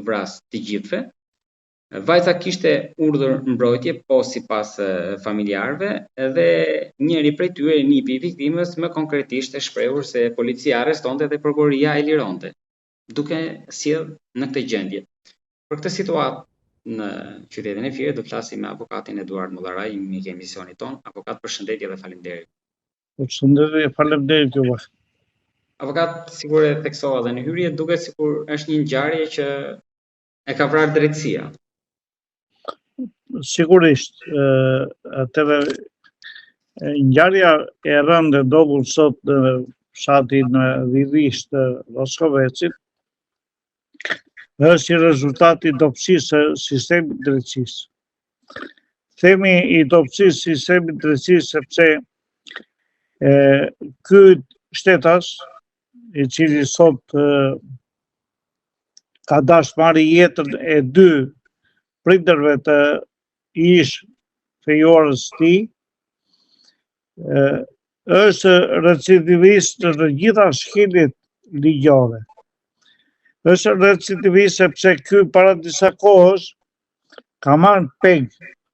vras të gjithëve. Vajza kishte urdhër mbrojtje, po sipas familjarëve, dhe njëri prej tyre, një i viktimës, më konkretisht e shprehur se policia arrestonte dhe prokuroria e lironte, duke sjell në këtë gjendje. Për këtë situatë në qytetin e Firit do flasim me avokatin Eduard Mullaraj, mik i emisionit ton. Avokat, përshëndetje dhe faleminderit. Përshëndetje, faleminderit juve. Avokat, sigur e theksova dhe në hyrje, duket sikur është një ngjarje që e ka vrarë drejtësia. Sigurisht, atëre ngjarja e rëndë ndodhur sot në fshatin Villish të Roskovecit është i rezultati i dobësisë së sistemit drejtësisë. Themi i dobësisë së sistemit drejtësisë sepse ky shtetas, i cili sot ka dashur marrë jetën e 2 prindërve të ish fejuarës tij, është recidivist në gjitha shkeljet ligjore. Është recidivist sepse ky para disa kohësh ka marrë peg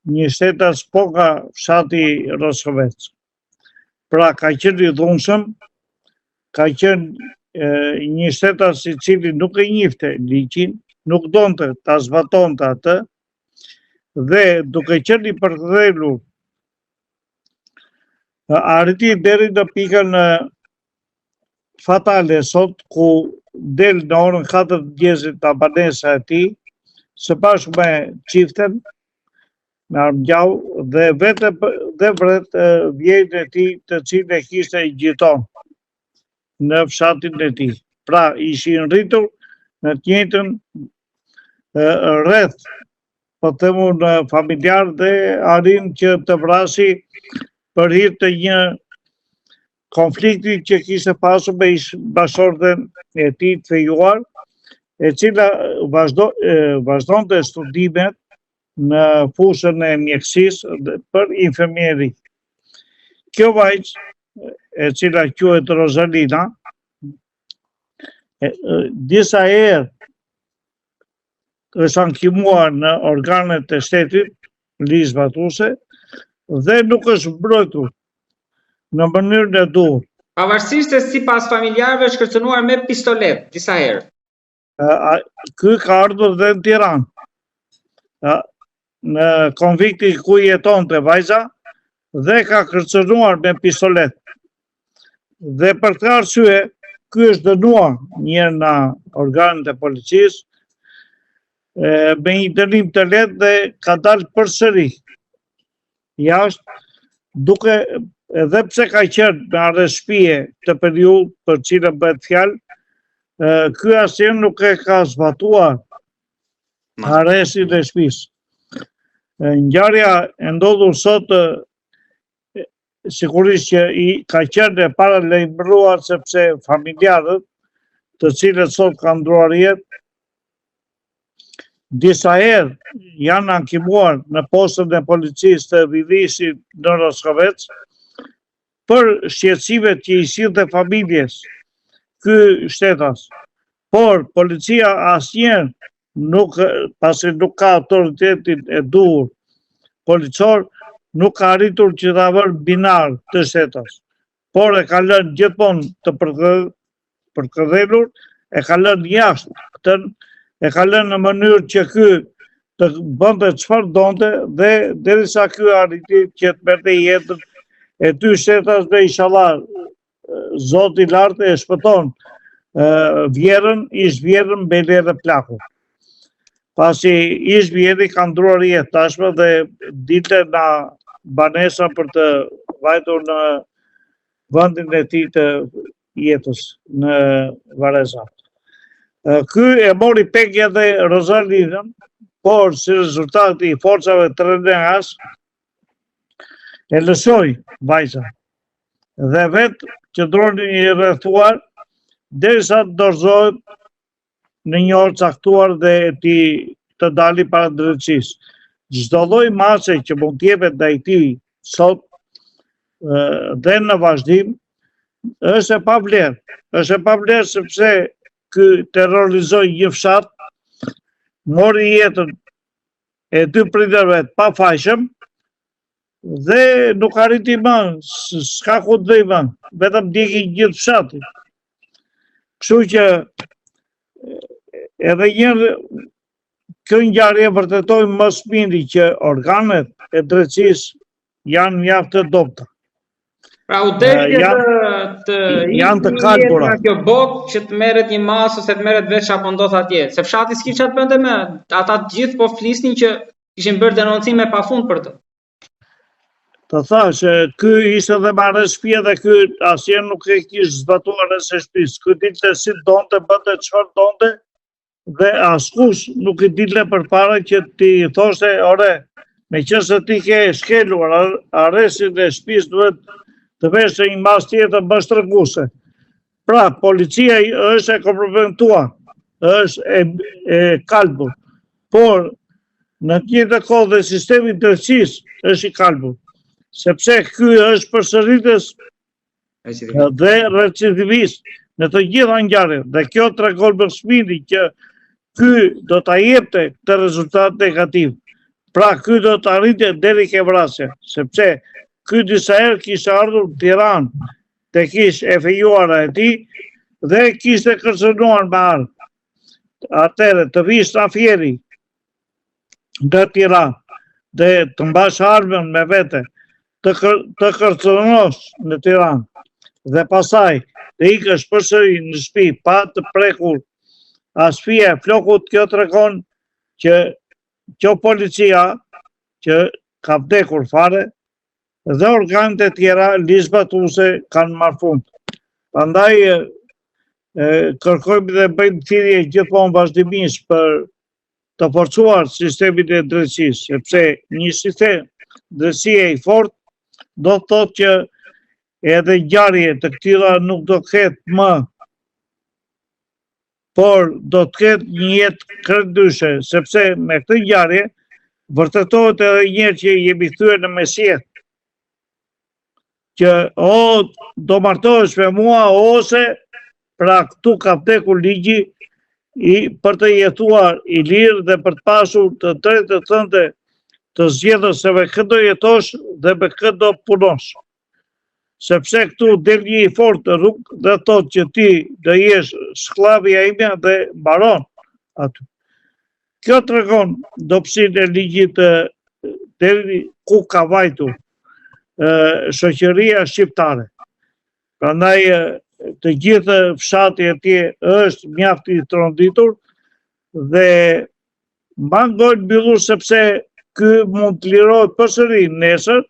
një shtetas po nga fshati Roskovec. Pra ka qenë i dhunshëm, ka qenë një shtetas i cili nuk e njihte ligjin, nuk donte ta zbatonte atë, dhe duke qenë i përkthjelur arriti deri në pikën fatale sot, ku del në orën 4 mëngjesit nga banesa e tij, së bashku me çiften, me armgjau dhe vret vjejën e tij, të cilën e kishte i gjiton në fshatin e tij. Pra ishin rritur në të njëjtën rreth, po themu në familjar, dhe arrin që të vrasi për hir të një konflikti që kishte pasur me bashkëshorten e tij të fejuar, e cila vazhdonte studimet në fushën e mjekësisë për infermieri. Kjo vajzë, e cila quhet Rosalina, disa herë është ankimuar në organet e shtetit, ligj zbatuese, dhe nuk është mbrojtur në mënyrën e duhur. Pavarësisht se sipas familjarëve është kërcënuar me pistolet disa herë. Ky ka ardhur dhe në Tiranë, në konvikti ku jetonte vajza, dhe ka kërcënuar me pistolet. Dhe për këtë arsye, ky është dënuar një nga organet e policisë me një dënim të lehtë dhe ka dalë përsëri jashtë, duke edhe pse ka qenë në arrest shtëpie të periudhë për cilën bëhet fjalë, ky asnjëherë nuk e ka zbatuar arrestin e shtëpisë. Ngjarja e ndodhur sot sigurisht që ka qenë e paralajmëruar, sepse familjarët, të cilët sot kanë ndruar jetë, disa herë janë ankimuar në postën e policisë të Villishit në Roskovec për shqetësimet që i sillte familjes ky shtetas. Por policia asnjëherë pasi nuk ka autoritetin e duhur policor, nuk ka arritur që ta vënë binar të shtetas. Por e ka lënë gjithmonë të përkëdhelur, e ka lënë jashtë, e ka lënë në mënyrë që ky të bënte çfarë donte, dhe derisa ky arriti që të merrte jetën e dy shtetas, dhe inshallah Zoti i lartë e shpëton ish vjerën Bele dhe Plaku. Pasi ish vjeri ka ndruar jetë tashmë dhe dilte nga banesa për të vajtur në vendin e tij të jetës në Varezat. Ky e mori pegja dhe Rosalinën, por si rezultat i forcave të RNA-s e lëshoi vajza dhe vetë qëndroni i rrethuar derisa të dorëzohet në një orë caktuar dhe të dali para drejtësisë. Çdo lloj mase që mund të jepet ndaj tij sot dhe në vazhdim është e pavlerë. Është e pavlerë sepse ky terrorizoi një fshat mori jetën e 2 prindërve të pafajshëm dhe nuk arriti më, s'ka ku të vej më, vetëm djegi gjithë fshati. Kështu që edhe njërë kjo ngjarje vërtetoi më së miri që organet e drejtësisë janë mjaft të dobta. Pra u deshje janë të kalbura. Nga kjo bokë që të merret një masë ose të merret veç apo ndodh atje. Se fshati s'ki çat bënte me, ata të gjithë po flisnin që kishin bërë denoncime pafund për të. Të thash, ky ishte dhe marrë shtëpia dhe ky asnjëherë nuk e kishte zbatuar rreth shtëpisë. Ky dilte si donte, bënte çfarë donte dhe askush nuk i dilte përpara që ti thoshte, ore, meqense ti ke shkelur arrestin e shtëpisë, duhet të vesh një mas tjetër bashkëtreguese. Pra, policia është e komprometuar, është e kalbur, por në të njëjtën kohë dhe sistemi i drejtësisë është i kalbur, sepse ky është përsëritës dhe recidivist në të gjitha ngjarjet. Dhe kjo tregon më së miri që ky do ta jepte këtë rezultat negativ. Pra, ky do të arrinte deri ke vrasja, sepse ky disa herë kishte ardhur në Tiranë tek e fejuara e tij dhe kishte kërcënuar me armë. Atëherë të vish Trafieri në Tiranë dhe të mbash armën me vete, të kërcënosh në Tiranë dhe pasaj të ikësh përsëri në shtëpi pa të prekur as fije flokut, kjo tregon që kjo policia që ka vdekur fare dhe organet e tjera ligjzbatuese kanë marrë fund. Prandaj kërkojmë dhe bëjmë thirrje gjithmonë vazhdimisht për të forcuar sistemin e drejtësisë, sepse një sistem drejtësie i fortë do të thotë që edhe ngjarje të këtilla nuk do të ketë më, por do të ketë një jetë krejtëndryshe, sepse me këtë ngjarje vërtetohet edhe një herë që jemi kthyer në mesjet, që do martohesh me mua ose pra këtu ka vdekur ligji për të jetuar i lirë dhe për të pasur të drejtë tënde të zgjedhësh se me këtë do jetosh dhe me këtë do punosh. Sepse këtu del një i fortë të rrugë dhe thotë që ti do jesh skllavi i ime dhe mbaron aty. Kjo tregon dobësinë e ligjit deri ku ka vajtur shoqëria shqiptare. Prandaj të gjithë fshati atje është mjaft i tronditur dhe mangojnë mbyllur sepse ky mund të lirohet përsëri nesër